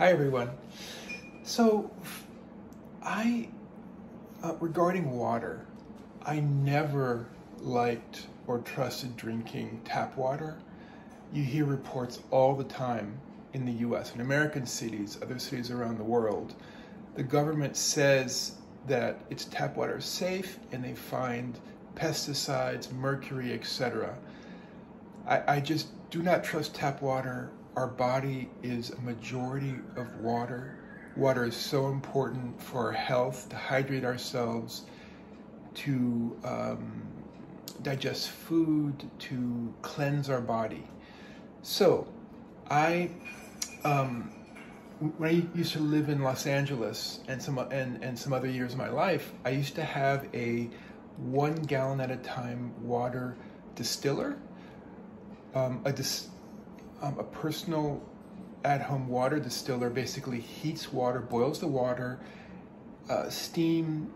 Hi everyone. So regarding water, I never liked or trusted drinking tap water. You hear reports all the time in the US, in American cities, other cities around the world. The government says that its tap water is safe and they find pesticides, mercury, etc. I just do not trust tap water. Our body is a majority of water. Water is so important for our health, to hydrate ourselves, to digest food, to cleanse our body. So when I used to live in Los Angeles and some other years of my life, I used to have a 1 gallon at a time water distiller, a personal at-home water distiller. Basically heats water, boils the water, steam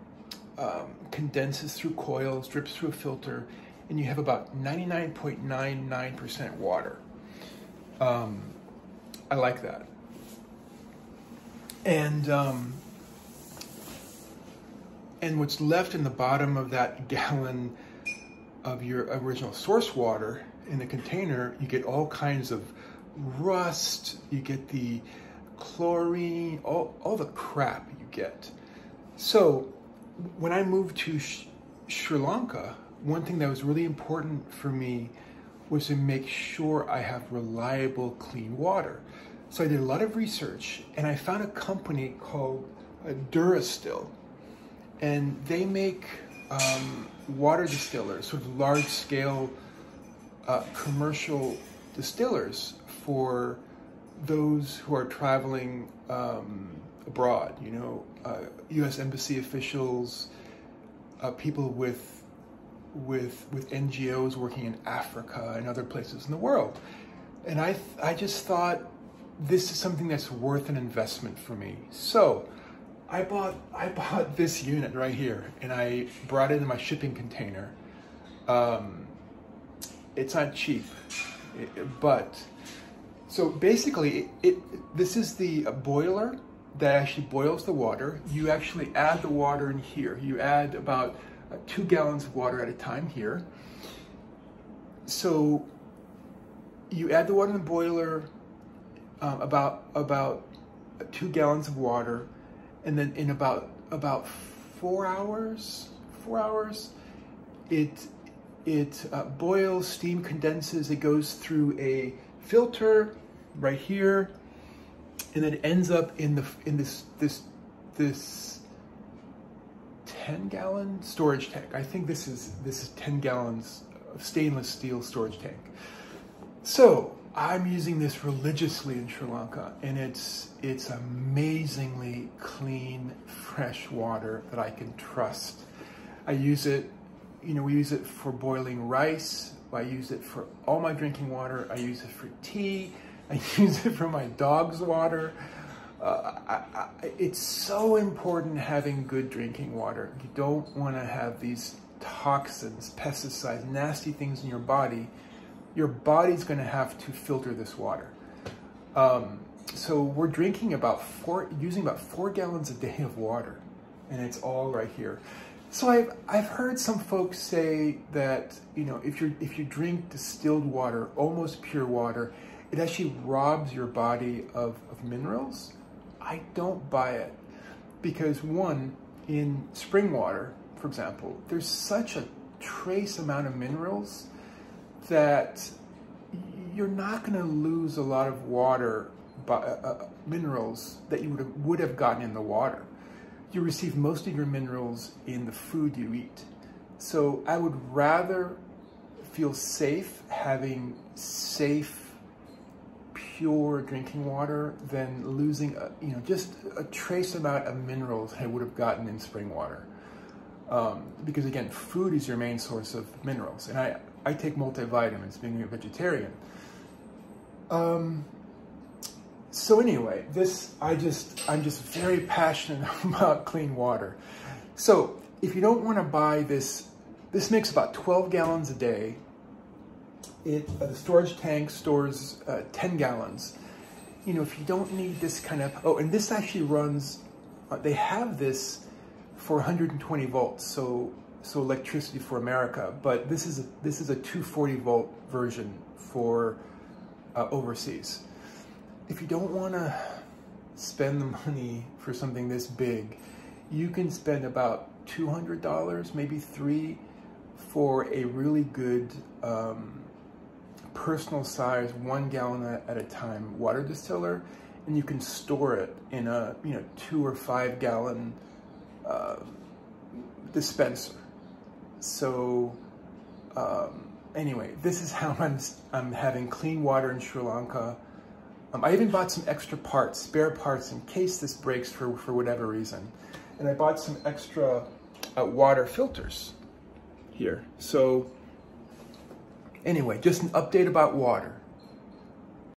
condenses through coils, drips through a filter, and you have about 99.99% water. I like that. And what's left in the bottom of that gallon of your original source water in the container, you get all kinds of rust, you get the chlorine, all the crap you get. So when I moved to Sri Lanka, one thing that was really important for me was to make sure I have reliable, clean water. So I did a lot of research and I found a company called Durastill, and they make water distillers, sort of large-scale commercial distillers for those who are traveling abroad, you know, U.S. embassy officials, people with NGOs working in Africa and other places in the world. And I just thought, this is something that's worth an investment for me. So I bought this unit right here, and I brought it in my shipping container. It's not cheap, but so basically this is the boiler that actually boils the water. You actually add the water in here. You add about 2 gallons of water at a time here. So you add the water in the boiler, about 2 gallons of water, and then in about 4 hours, it boils, steam condenses, it goes through a filter right here, and then it ends up in this 10-gallon storage tank. I think this is 10 gallons of stainless steel storage tank. So I'm using this religiously in Sri Lanka, and it's amazingly clean, fresh water that I can trust. I use it, you know, we use it for boiling rice. I use it for all my drinking water. I use it for tea. I use it for my dog's water. It's so important having good drinking water. You don't want to have these toxins, pesticides, nasty things in your body. Your body's going to have to filter this water. So we're drinking using about 4 gallons a day of water, and it's all right here. So I've heard some folks say that, you know, if you drink distilled water, almost pure water, it actually robs your body of minerals. I don't buy it, because one, in spring water, for example, there's such a trace amount of minerals that you're not going to lose a lot of water, minerals that you would have gotten in the water. You receive most of your minerals in the food you eat. So I would rather feel safe having safe, pure drinking water than losing just a trace amount of minerals I would have gotten in spring water. Because again, food is your main source of minerals, and I take multivitamins, being a vegetarian. So anyway, I'm just very passionate about clean water. So if you don't want to buy this makes about 12 gallons a day. The storage tank stores 10 gallons. you know, if you don't need this kind of, oh, and this actually runs, they have this for 120 volts, so electricity for America, but this is a 240 volt version for overseas. If you don't want to spend the money for something this big, you can spend about $200, maybe $300, for a really good personal size 1 gallon at a time water distiller, and you can store it in a 2 or 5 gallon dispenser. So anyway, this is how I'm having clean water in Sri Lanka. I even bought some extra parts, spare parts, in case this breaks for whatever reason. And I bought some extra water filters here. So anyway, just an update about water.